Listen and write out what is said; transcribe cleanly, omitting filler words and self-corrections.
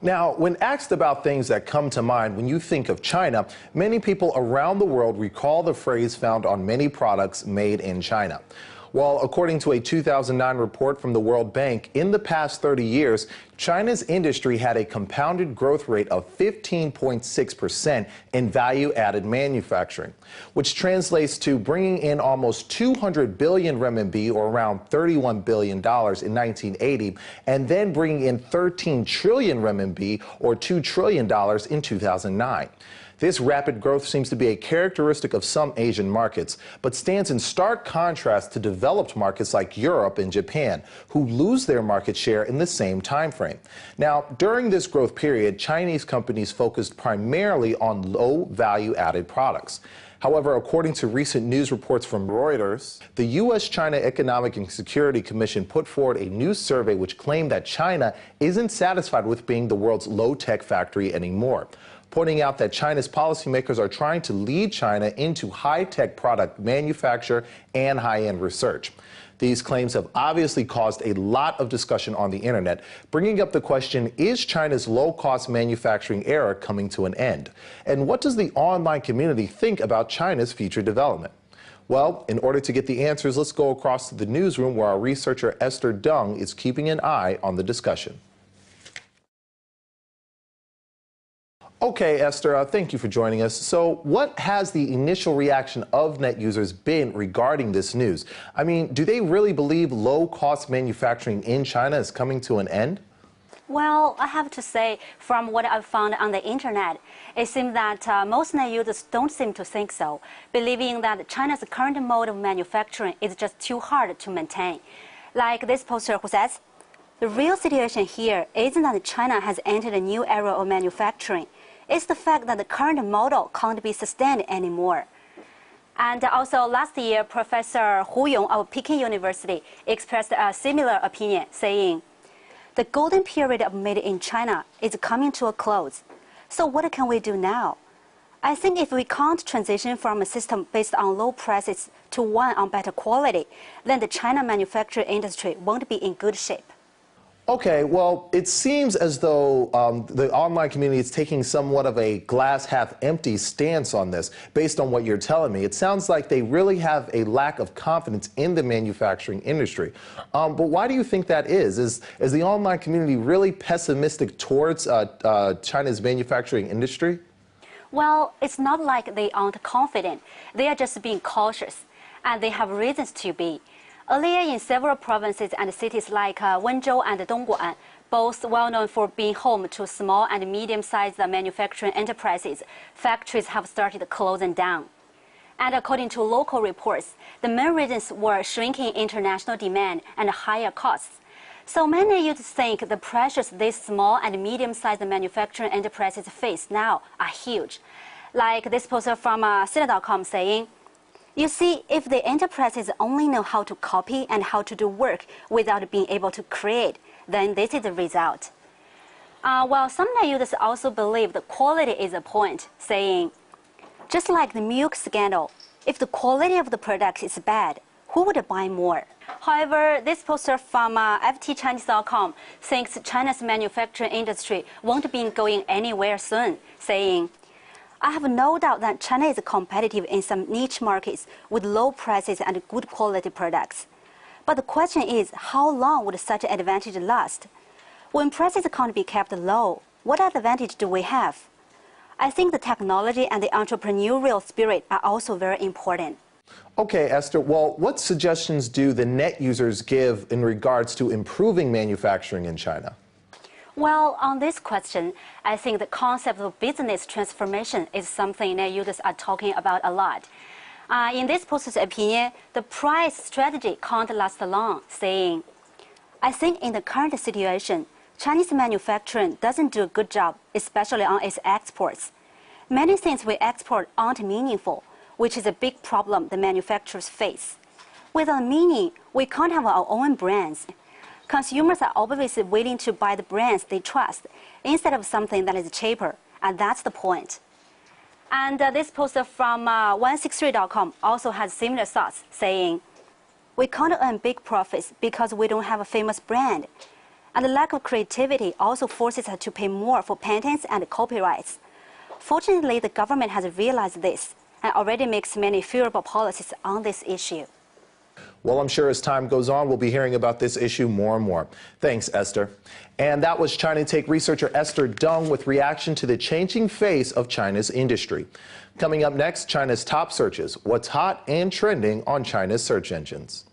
Now, when asked about things that come to mind when you think of China, many people around the world recall the phrase found on many products made in China. Well, according to a 2009 report from the World Bank, in the past 30 years, China's industry had a compounded growth rate of 15.6% in value-added manufacturing, which translates to bringing in almost 200 billion renminbi, or around $31 billion in 1980, and then bringing in 13 trillion renminbi, or $2 trillion in 2009. This rapid growth seems to be a characteristic of some Asian markets, but stands in stark contrast to developed markets like Europe and Japan, who lose their market share in the same time frame. Now, during this growth period, Chinese companies focused primarily on low value-added products. However, according to recent news reports from Reuters, the U.S.-China Economic and Security Commission put forward a new survey which claimed that China isn't satisfied with being the world's low-tech factory anymore, pointing out that China's policymakers are trying to lead China into high-tech product manufacture and high-end research. These claims have obviously caused a lot of discussion on the internet, bringing up the question, is China's low-cost manufacturing era coming to an end? And what does the online community think about China's future development? Well, in order to get the answers, let's go across to the newsroom where our researcher Esther Dung is keeping an eye on the discussion. Okay, Esther, thank you for joining us. So what has the initial reaction of net users been regarding this news? I mean, do they really believe low-cost manufacturing in China is coming to an end? Well, I have to say, from what I've found on the internet, it seems that most net users don't seem to think so, believing that China's current mode of manufacturing is just too hard to maintain. Like this poster who says, the real situation here isn't that China has entered a new era of manufacturing. It's the fact that the current model can't be sustained anymore. And also last year, Professor Hu Yong of Peking University expressed a similar opinion, saying, the golden period of made in China is coming to a close. So what can we do now? I think if we can't transition from a system based on low prices to one on better quality, then the China manufacturing industry won't be in good shape. Okay, well, it seems as though the online community is taking somewhat of a glass half empty stance on this. Based on what you're telling me, it sounds like they really have a lack of confidence in the manufacturing industry. But why do you think that is? Is the online community really pessimistic towards China's manufacturing industry? Well, it's not like they aren't confident. They are just being cautious, and they have reasons to be. Earlier, in several provinces and cities like Wenzhou and Dongguan, both well known for being home to small and medium-sized manufacturing enterprises, factories have started closing down. And according to local reports, the main reasons were shrinking international demand and higher costs. So many users think the pressures these small and medium-sized manufacturing enterprises face now are huge. Like this poster from Sina.com saying, you see, if the enterprises only know how to copy and how to do work without being able to create, then this is the result. Well, some users also believe the quality is a point, saying, just like the milk scandal, if the quality of the product is bad, who would buy more? However, this poster from ftchinese.com thinks China's manufacturing industry won't be going anywhere soon, saying, I have no doubt that China is competitive in some niche markets with low prices and good quality products. But the question is, how long would such an advantage last? When prices can't be kept low, what advantage do we have? I think the technology and the entrepreneurial spirit are also very important. Okay, Esther, well, what suggestions do the net users give in regards to improving manufacturing in China? Well, on this question, I think the concept of business transformation is something that users are talking about a lot. In this poster's opinion, the price strategy can't last long, saying, I think in the current situation, Chinese manufacturing doesn't do a good job, especially on its exports. Many things we export aren't meaningful, which is a big problem the manufacturers face. Without meaning, we can't have our own brands. Consumers are always willing to buy the brands they trust instead of something that is cheaper, and that's the point. And this poster from 163.com also has similar thoughts, saying, we can't earn big profits because we don't have a famous brand. And the lack of creativity also forces her to pay more for patents and copyrights. Fortunately, the government has realized this and already makes many favorable policies on this issue. Well, I'm sure as time goes on, we'll be hearing about this issue more and more. Thanks, Esther. And that was China Take researcher Esther Deng with reaction to the changing face of China's industry. Coming up next, China's top searches, what's hot and trending on China's search engines.